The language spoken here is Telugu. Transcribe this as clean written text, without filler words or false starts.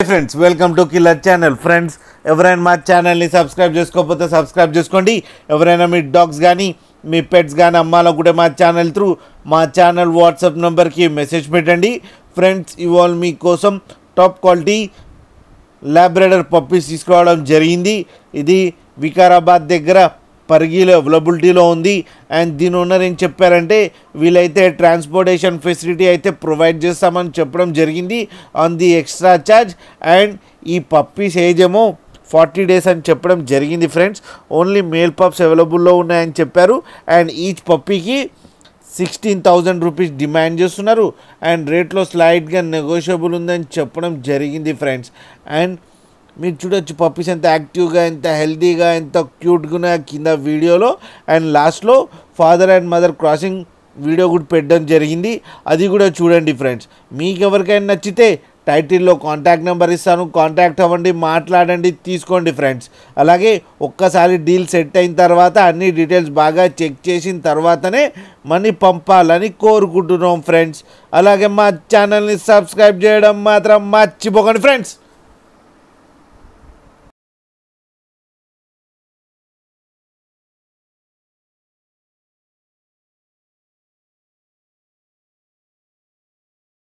Friends welcome to killer channel. Friends ఎవరైనా మా ఛానల్ని సబ్స్క్రైబ్ చేసుకోకపోతే సబ్స్క్రైబ్ చేసుకోండి. ఎవరైనా మీ డాగ్స్ కానీ మీ పెట్స్ కానీ అమ్మాలనుకుంటే మా ఛానల్ త్రూ మా ఛానల్ వాట్సాప్ నెంబర్కి మెసేజ్ పెట్టండి. ఫ్రెండ్స్ ఇవాళ మీకోసం టాప్ క్వాలిటీ లాబ్రాడర్ పప్పీస్ తీసుకురావడం జరిగింది. ఇది వికారాబాద్ దగ్గర పరిగిలో అవైలబిలిటీలో ఉంది. అండ్ దీని ఓనర్ ఏం చెప్పారంటే వీళ్ళైతే ట్రాన్స్పోర్టేషన్ ఫెసిలిటీ అయితే ప్రొవైడ్ చేస్తామని చెప్పడం జరిగింది on the extra charge. And ఈ పప్పీస్ ఏజ్ ఏమో 40 days అని చెప్పడం జరిగింది. ఫ్రెండ్స్ ఓన్లీ మేల్ పప్స్ అవైలబుల్లో ఉన్నాయని చెప్పారు. అండ్ ఈచ్ పప్పీకి 16,000 రూపీస్ డిమాండ్ చేస్తున్నారు. అండ్ రేట్లో స్లైడ్గా నెగోషియబుల్ ఉందని చెప్పడం జరిగింది. ఫ్రెండ్స్ అండ్ మీరు చూడొచ్చు పప్పీస్ ఎంత యాక్టివ్గా, ఎంత హెల్తీగా, ఎంత క్యూట్గా కింద వీడియోలో. అండ్ లాస్ట్లో father and mother crossing video కూడా పెట్టడం జరిగింది, అది కూడా చూడండి. ఫ్రెండ్స్ మీకు ఎవరికైనా నచ్చితే టైటిల్లో కాంటాక్ట్ నెంబర్ ఇస్తాను, కాంటాక్ట్ అవ్వండి, మాట్లాడండి, తీసుకోండి. ఫ్రెండ్స్ అలాగే ఒక్కసారి డీల్ సెట్ అయిన తర్వాత అన్ని డీటెయిల్స్ బాగా చెక్ చేసిన తర్వాతనే మనీ పంపాలని కోరుకుంటున్నాం. ఫ్రెండ్స్ అలాగే మా ఛానల్ని సబ్స్క్రైబ్ చేయడం మాత్రం మర్చిపోకండి. ఫ్రెండ్స్